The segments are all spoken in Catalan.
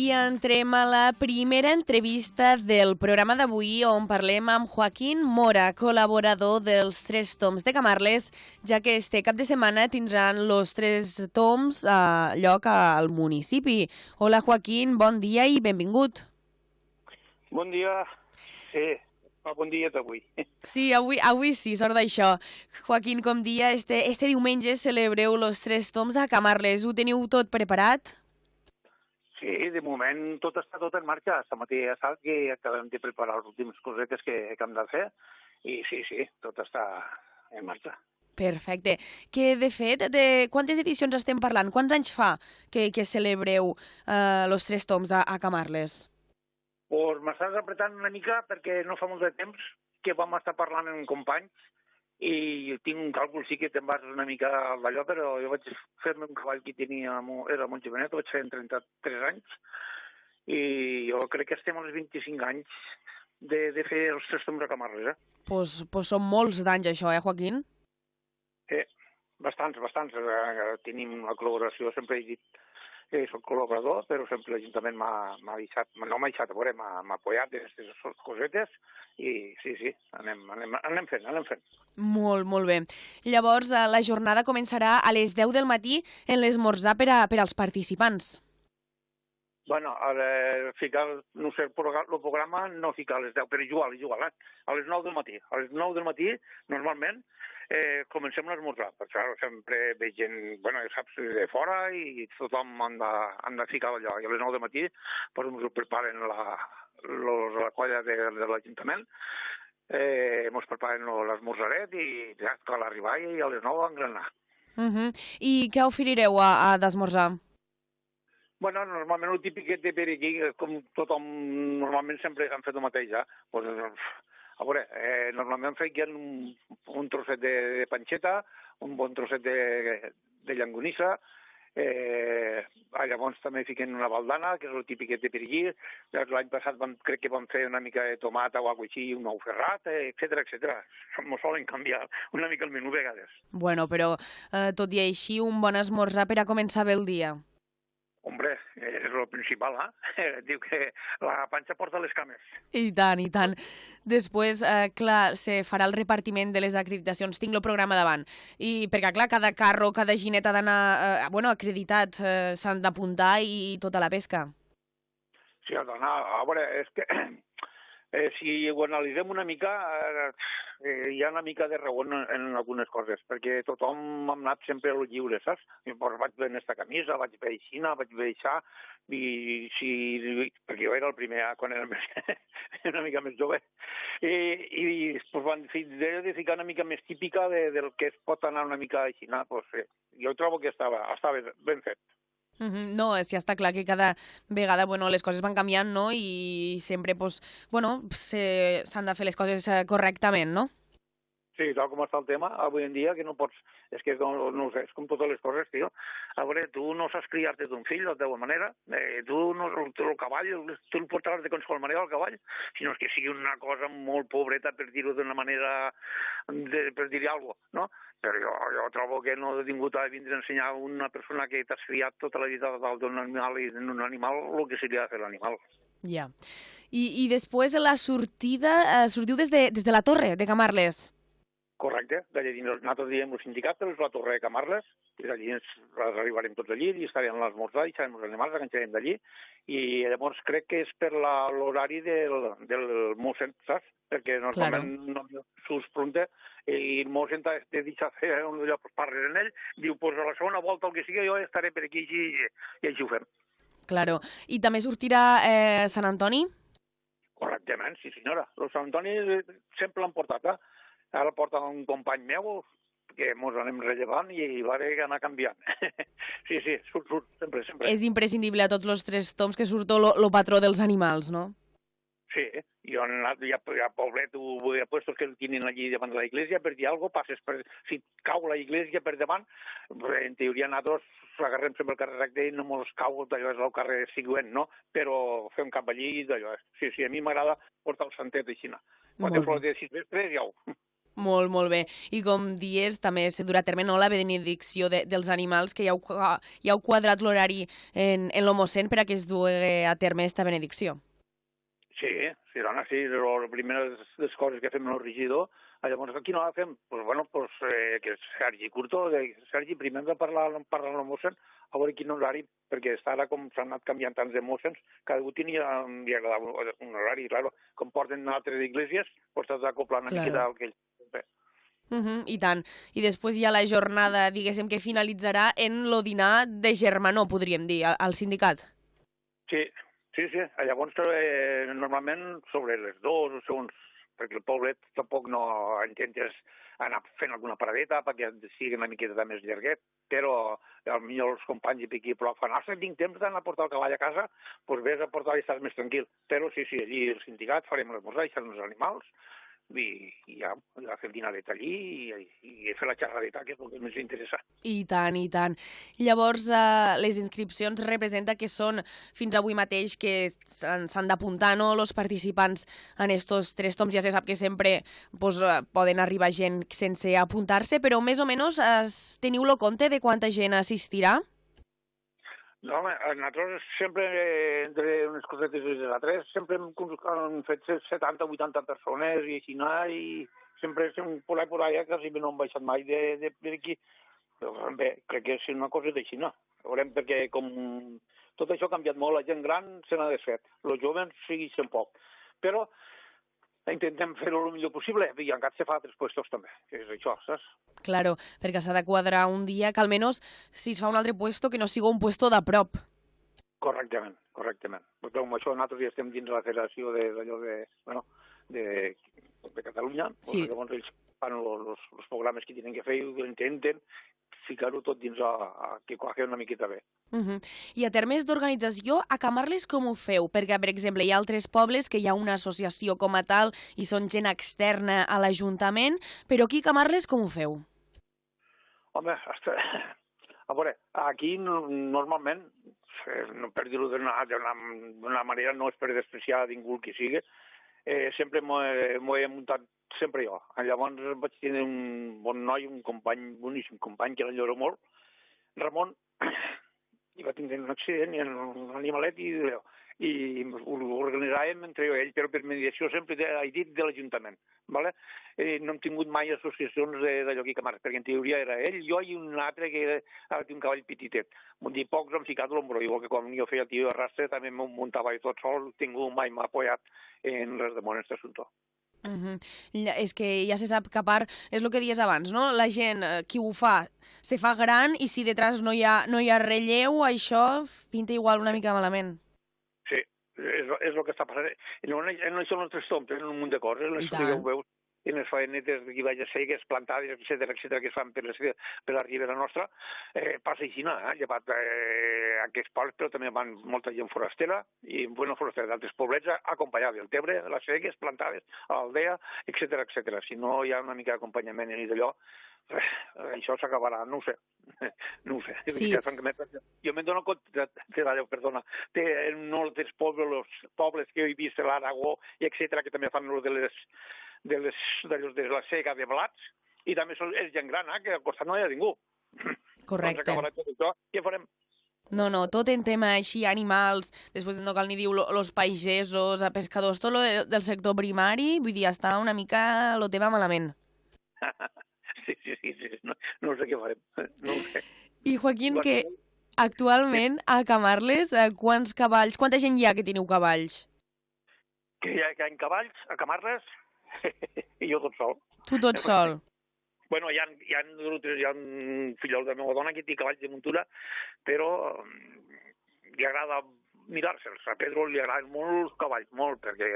I entrem a la primera entrevista del programa d'avui, on parlem amb Joaquín Mora, col·laborador dels Tres Toms de Camarles, ja que este cap de setmana tindran els Tres Toms lloc al municipi. Hola Joaquín, bon dia i benvingut. Bon dia. Sí, bon dia d'avui. Sí, avui sí, sort d'això. Joaquín, com dia, este diumenge celebreu els Tres Toms a Camarles. Ho teniu tot preparat? Sí, de moment tot està en marxa. Aquesta matí ja saps que acabem de preparar les últimes cosetes que hem de fer i sí, tot està en marxa. Perfecte. Que, de fet, de quantes edicions estem parlant? Quants anys fa que celebreu els Tres Toms a Camarles? Pues m'estàs apretant una mica perquè no fa molt de temps que vam estar parlant amb companys i tinc un càlcul, sí que te'n vas una mica d'allò, però jo vaig fer-me un cavall que tenia, era molt jovenet, vaig fer en 33 anys, i jo crec que estem als 25 anys de fer els Tres Toms a Camarles, Pues són molts d'anys, això, Joaquín? Bastants. Tenim una col·laboració, sempre he dit que soc col·laborador, però sempre l'Ajuntament m'ha deixat, no m'ha deixat, a veure, m'ha apoyat d'aquestes cosetes i sí, anem fent. Molt bé. Llavors, la jornada començarà a les 10 del matí en l'esmorzar per als participants. Bueno, ficar, no sé, el programa no fica a les 10, però igual, a les 9 del matí. A les 9 del matí, normalment, comencem l'esmorzar. Perquè sempre veig gent, bueno, saps, de fora i tothom han de ficar allò. I a les 9 del matí, pues, ens ho preparen la colla de l'Ajuntament, ens preparen l'esmorzaret i ja, a l'arribar i a les 9 engranar. I què oferireu d'esmorzar? Bueno, normalment el típic de per aquí, com tothom normalment sempre han fet el mateix, pues, a veure, normalment feien un trosset de panxeta, un bon trosset de llangonissa, llavors també fiquen una baldana, que és el típic de per aquí. L'any passat crec que vam fer una mica de tomata o alguna cosa així, un ou ferrat, etcètera. Ens solen canviar una mica el menú a vegades. Bueno, però tot i així, un bon esmorzar per a començar bé el dia. Hombre, és el principal, Diu que la panxa porta les cames. I tant. Després, clar, se farà el repartiment de les acreditacions. Tinc el programa davant. I perquè, clar, cada carro, cada ginet ha d'anar, acreditat, s'han d'apuntar i tota la pesca. Sí, ha d'anar. A veure, és que si ho analitzem una mica, hi ha una mica de raó en algunes coses, perquè tothom ha anat sempre a lo lliure, saps? Pues vaig bé en esta camisa, vaig bé aixina, vaig bé això, perquè jo era el primer quan era una mica més jove, i pues, van de ficar una mica més típica del que es pot anar una mica aixina, pues, jo trobo que estava ben fet. No, sí, està clar que cada vegada les coses van canviant, no? I sempre s'han de fer les coses correctament, no? Sí, tal com està el tema, avui en dia, que no pots... És que no sé, és com totes les coses, tio. A veure, tu no saps criar-te d'un fill de teva manera, tu no, el cavall, tu el portaràs de qualsevol manera al cavall, sinó que sigui una cosa molt pobreta, per dir-ho d'una manera, per dir-hi alguna cosa, no? Però jo trobo que no he tingut a vindre a ensenyar a una persona que t'has criat tota la vida dalt d'un animal i d'un animal el que seria fer l'animal. Ja. I després la sortida, sortiu des de la torre de Camarles. Correcte. D'allí nosaltres diem el sindicat, però és la torre de Camarles, i d'allí arribarem tots allí i estarem a l'esmorzar, i serem els animals, enganxarem d'allí, i llavors crec que és per l'horari del mossèn, saps? Perquè normalment no surts pronte i el mossèn t'ha deixat fer un lloc parles en ell, diu, pues a la segona volta el que sigui jo estaré per aquí i així ho fem. Claro. I també sortirà Sant Antoni? Correctament, sí senyora. El Sant Antoni sempre l'han portat, Ara porta un company meu, que ens anem rellevant i va haver d'anar canviant. Sí, surt, sempre. És imprescindible a tots els Tres Toms que surt el patró dels animals, no? Sí, jo he anat a Poblet, he puesto que el tienen allí davant de la iglesia, per dir alguna cosa, si cau la iglesia per davant, en teoria nosaltres agarrem sempre el carrer recte i no mos cau, d'allò és el carrer següent, no? Però fem cap allí i d'allò. Sí, a mi m'agrada portar el santet així. Quan te flor de 6 vespres, ja ho... Molt, molt bé. I com dies, també se durà a terme la benedicció dels animals, que ja heu quadrat l'horari en el mossèn per a que es dugui a terme aquesta benedicció. Sí, dona, sí. La primera de les coses que fem en el regidor, llavors aquí no la fem, que Sergi Curto, Sergi, primer hem de parlar amb el mossèn, a veure quin horari, perquè està ara com s'han anat canviant tants de mossens, cada un li agradava un horari, claro, com porten altres esglésies, doncs t'has d'acoplar una miqueta al que ells fem. I tant. I després hi ha la jornada, diguéssim, que finalitzarà en lo dinar de germanor, podríem dir, al sindicat. Sí. Llavors, normalment sobre les 2 o segons, perquè el poblet tampoc no intentes anar fent alguna paradeta perquè sigui una miqueta més llarguet, però potser els companys i piqui però fan, tinc temps d'anar a portar el cavall a casa, doncs vés a portar i estàs més tranquil. Però sí, allí al sindicat farem l'esmorzar, deixarem els animals, i ja fem dinaret allí i fer la xerradeta, que és el que més interessa. I tant, i tant. Llavors, les inscripcions representa que són fins avui mateix que s'han d'apuntar, no?, els participants en estos 3 toms. Ja se sap que sempre poden arribar gent sense apuntar-se, però més o menys teniu el compte de quanta gent assistirà? No, home, nosaltres sempre, entre unes cosetes i les altres, sempre hem fet 70 o 80 persones i així, i sempre por allà, quasi no hem baixat mai d'aquí. Bé, crec que és una cosa d'així, no? Veurem, perquè com tot això ha canviat molt, la gent gran se n'ha desfet, els joves segueixen poc. Però intentem fer-ho el millor possible i encara se fa altres puestos també, que és això, saps? Claro, perquè s'ha de quadrar un dia que almenys si es fa un altre puesto que no sigui un puesto de prop. Correctament. Però amb això nosaltres ja estem dins de la federació de Catalunya, sí. Llavors ells fan els programes que tenen que fer i intenten ficar-ho tot dins que quadri una miqueta bé. I a termes d'organització, a Camarles com ho feu? Perquè, per exemple, hi ha altres pobles que hi ha una associació com a tal i són gent externa a l'Ajuntament, però aquí a Camarles com ho feu? Home, a veure, aquí normalment, per dir-ho d'una manera, no és per despreciar ningú que sigui, sempre m'ho he muntat sempre jo. Llavors vaig tenir un bon noi, un boníssim company, que l'enlloro molt, Ramon, i va tenir un accident i un animalet i ho organitzàvem entre jo i ell, però per mediació sempre he dit de l'Ajuntament. No hem tingut mai associacions d'allò aquí a Camarles, perquè en teoria era ell, jo i un altre que ara té un cavall petitet. Vull dir, pocs han ficat l'ombro, igual que quan jo feia el tio de rastre també m'ho muntava tot sol, ningú mai m'ha apoyat en res de aquest assumpte. És que ja se sap que a part, és el que dies abans, no? La gent, qui ho fa, se fa gran i si detrás no hi ha relleu, això pinta igual una mica malament. Sí, és el que està passant. No són els 3 toms, en un munt de coses, les que ho veus, en les faenetes que vaig a segues, plantades, etcètera, que es fan per la ribera nostra, passa així, llevat aquests pobles, però també van molta gent forastera, i forastera d'altres poblets, acompanyada del Tebre, les segues, plantades, a l'aldea, etcètera. Si no hi ha una mica d'acompanyament i d'allò, això s'acabarà, no ho sé. Sí. Jo me'n dono compte, perdona, en molts pobles que he vist a l'Aragó, etcètera, que també fan de la sega de blats, i també és gent gran, que al costat no hi ha ningú. Correcte. Doncs acabarà tot això, què farem? No, tot en tema així, animals, després no cal ni dir los pagesos, pescadors, tot lo del sector primari, vull dir, està una mica lo tema malament. Sí, no sé què farem, no ho sé. I Joaquín, que actualment a Camarles, quanta gent hi ha que teniu cavalls? Que hi ha cavalls a Camarles? I jo tot sol. Tu tot sol? Bueno, hi ha un fill de la meva dona que té cavalls de muntura, però li agrada mirar-se'ls. A Pedro li agraden molt els cavalls, molt, perquè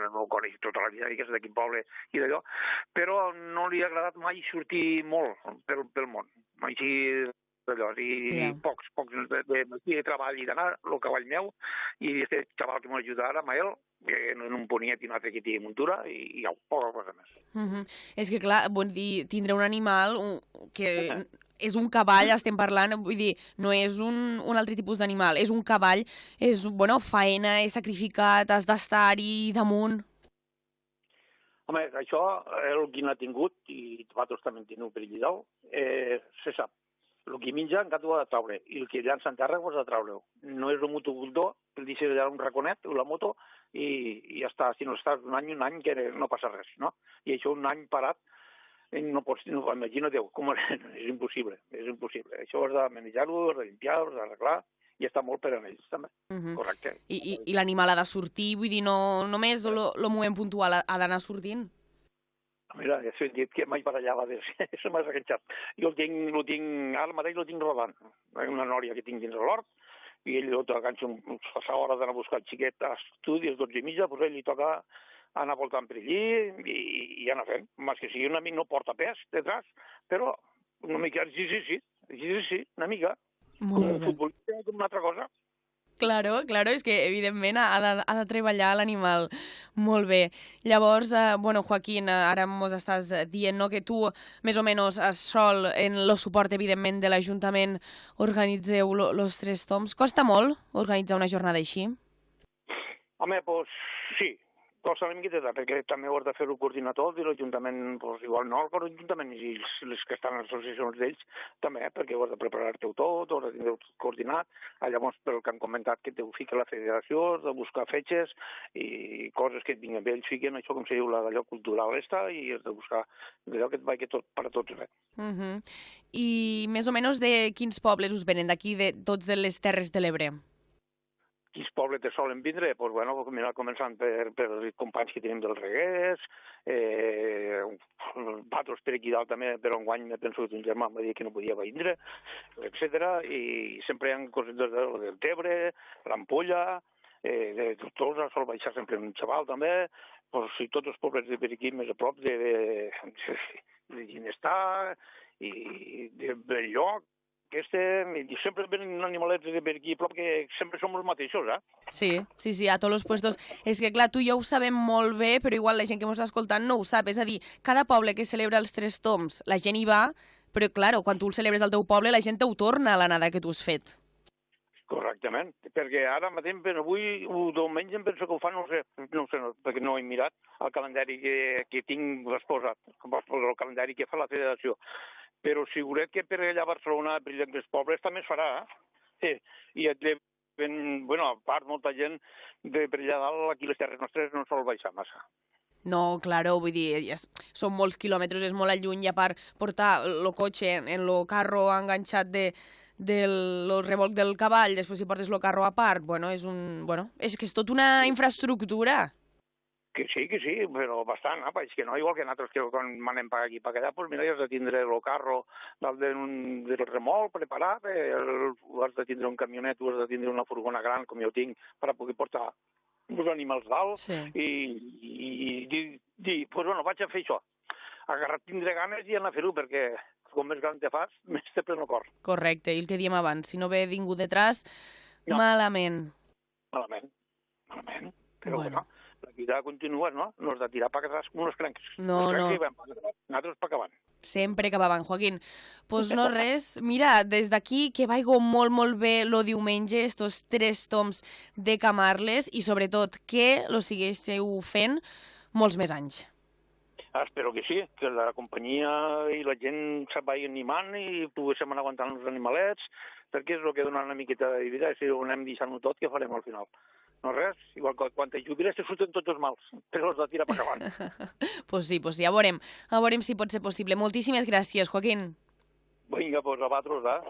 no ho coneix tota la vida, que és d'aquí poble i d'allò, però no li ha agradat mai sortir molt pel món. Així d'allò, i pocs de treball i d'anar, el cavall meu, i aquest xaval que m'ajuda ara, Mael, que en un poniet i un altre que té muntura, i poca cosa més. És que, clar, vull dir, tindre un animal que és un cavall, estem parlant, vull dir, no és un altre tipus d'animal, és un cavall, és, faena, és sacrificat, has d'estar-hi damunt. Home, això, el qui n'ha tingut, i vosaltres també en teniu per allà dalt, se sap. El que menja encara ho ha de traure, i el que llança en terra ho ha de traure. No és el motocultor, el deixa allà un raconet, la moto, i ja està. Si no estàs un any que no passa res, no? I això un any parat, no pots, imagina't, com és impossible, és impossible. Això has de manejar-ho, has de limpiar-ho, has d'arreglar, i està molt per a ells, també. Correcte. I l'animal ha de sortir, vull dir, no només el moment puntual ha d'anar sortint? Mira, ja s'ho he dit que mai per allà va dir, se m'ha enganxat. Jo ara mateix el tinc rodant. Una nòria que tinc dins de l'hort, i ell el enganxa a l'hora d'anar a buscar el xiquet a estudis, 12:30, doncs ell li toca anar voltant per allí i anar fent. Més que sigui un amic no porta pes detrás, però una mica sí, una mica. Com un futbolista, com una altra cosa. Claro, és que evidentment ha de treballar l'animal molt bé. Llavors, Joaquín, ara mos estàs dient, no, que tu més o menys sol en el suport, evidentment, de l'Ajuntament organitzeu los 3 toms. Costa molt organitzar una jornada així? Home, doncs sí, costa una miqueta, perquè també ho has de fer-ho coordinar tot, i l'Ajuntament, igual no, l'Ajuntament i els que estan en les associacions d'ells també, perquè ho has de preparar-te tot, ho has de tindre tot coordinat. Llavors, pel que han comentat, que t'ho fica la federació, has de buscar fetges i coses que et vinguen bé, ells fiquen això, com se diu, d'allò cultural i has de buscar allò que et vagi tot per a tots bé. I més o menys de quins pobles us venen d'aquí, de tots de les Terres de l'Ebre? Quins pobles te solen vindre? Doncs, bueno, començant per els companys que tenim dels Reguers, vosaltres per aquí dalt també, però enguany me penso que un germà em va dir que no podia vindre, etc. I sempre hi ha coses del Tebre, l'Ampolla, de Tortosa, sol baixar sempre un xaval també, doncs si tots els pobles de per aquí més a prop de Ginestar i de Belllloc, i sempre venen animalets de per aquí prop que sempre som els mateixos, Sí, a tots els puestos. És que, clar, tu i jo ho sabem molt bé, però igual la gent que ens està escoltant no ho sap. És a dir, cada poble que celebra els 3 toms, la gent hi va, però, clar, quan tu el celebres al teu poble, la gent ho torna a l'anada que tu has fet. Correctament, perquè ara mateix, avui, diumenge, em penso que ho fan, no sé, perquè no he mirat el calendari que tinc exposat, el calendari que fa la federació. Però seguret que per allà a Barcelona, per allà dels pobles, també es farà, I a part, molta gent de per allà dalt, aquí les terres nostres, no sol baixar massa. No, claro, vull dir, són molts quilòmetres, és molt lluny, i a part portar el cotxe en el carro enganxat del revolc del cavall, després si portes el carro a part, és que és tota una infraestructura. Que sí, però bastant, és que no, igual que nosaltres que quan anem per aquí per allà, doncs mira, has de tindre el carro del remolc preparat, has de tindre un camionet, has de tindre una furgona gran, com jo tinc, per a poder portar els animals dalt, i dir, vaig a fer això. Tindre ganes i anar a fer-ho, perquè com més gran te fas, més te pren el cor. Correcte, i el que diem abans, si no ve ningú detrás, malament. Malament, però bueno. La vida continua, no? No has de tirar per atrás com unos crancs. Nosaltres per acabant. Sempre cap avant, Joaquín. Doncs no res, mira, des d'aquí que vaigo molt, molt bé lo diumenge, estos 3 toms de Camarles, i sobretot que lo siguéssiu fent molts més anys. Espero que sí, que la companyia i la gent se'n vagi animant i poguéssim anar aguantant els animalets, perquè és el que dona una miqueta de vida, i si ho anem deixant-ho tot, què farem al final? No res, igual que quan te jubiles te surten tots els mals, però els de tirar per avant. Pues sí, ja veurem si pot ser possible. Moltíssimes gràcies, Joaquín. Vinga, doncs a vosaltres,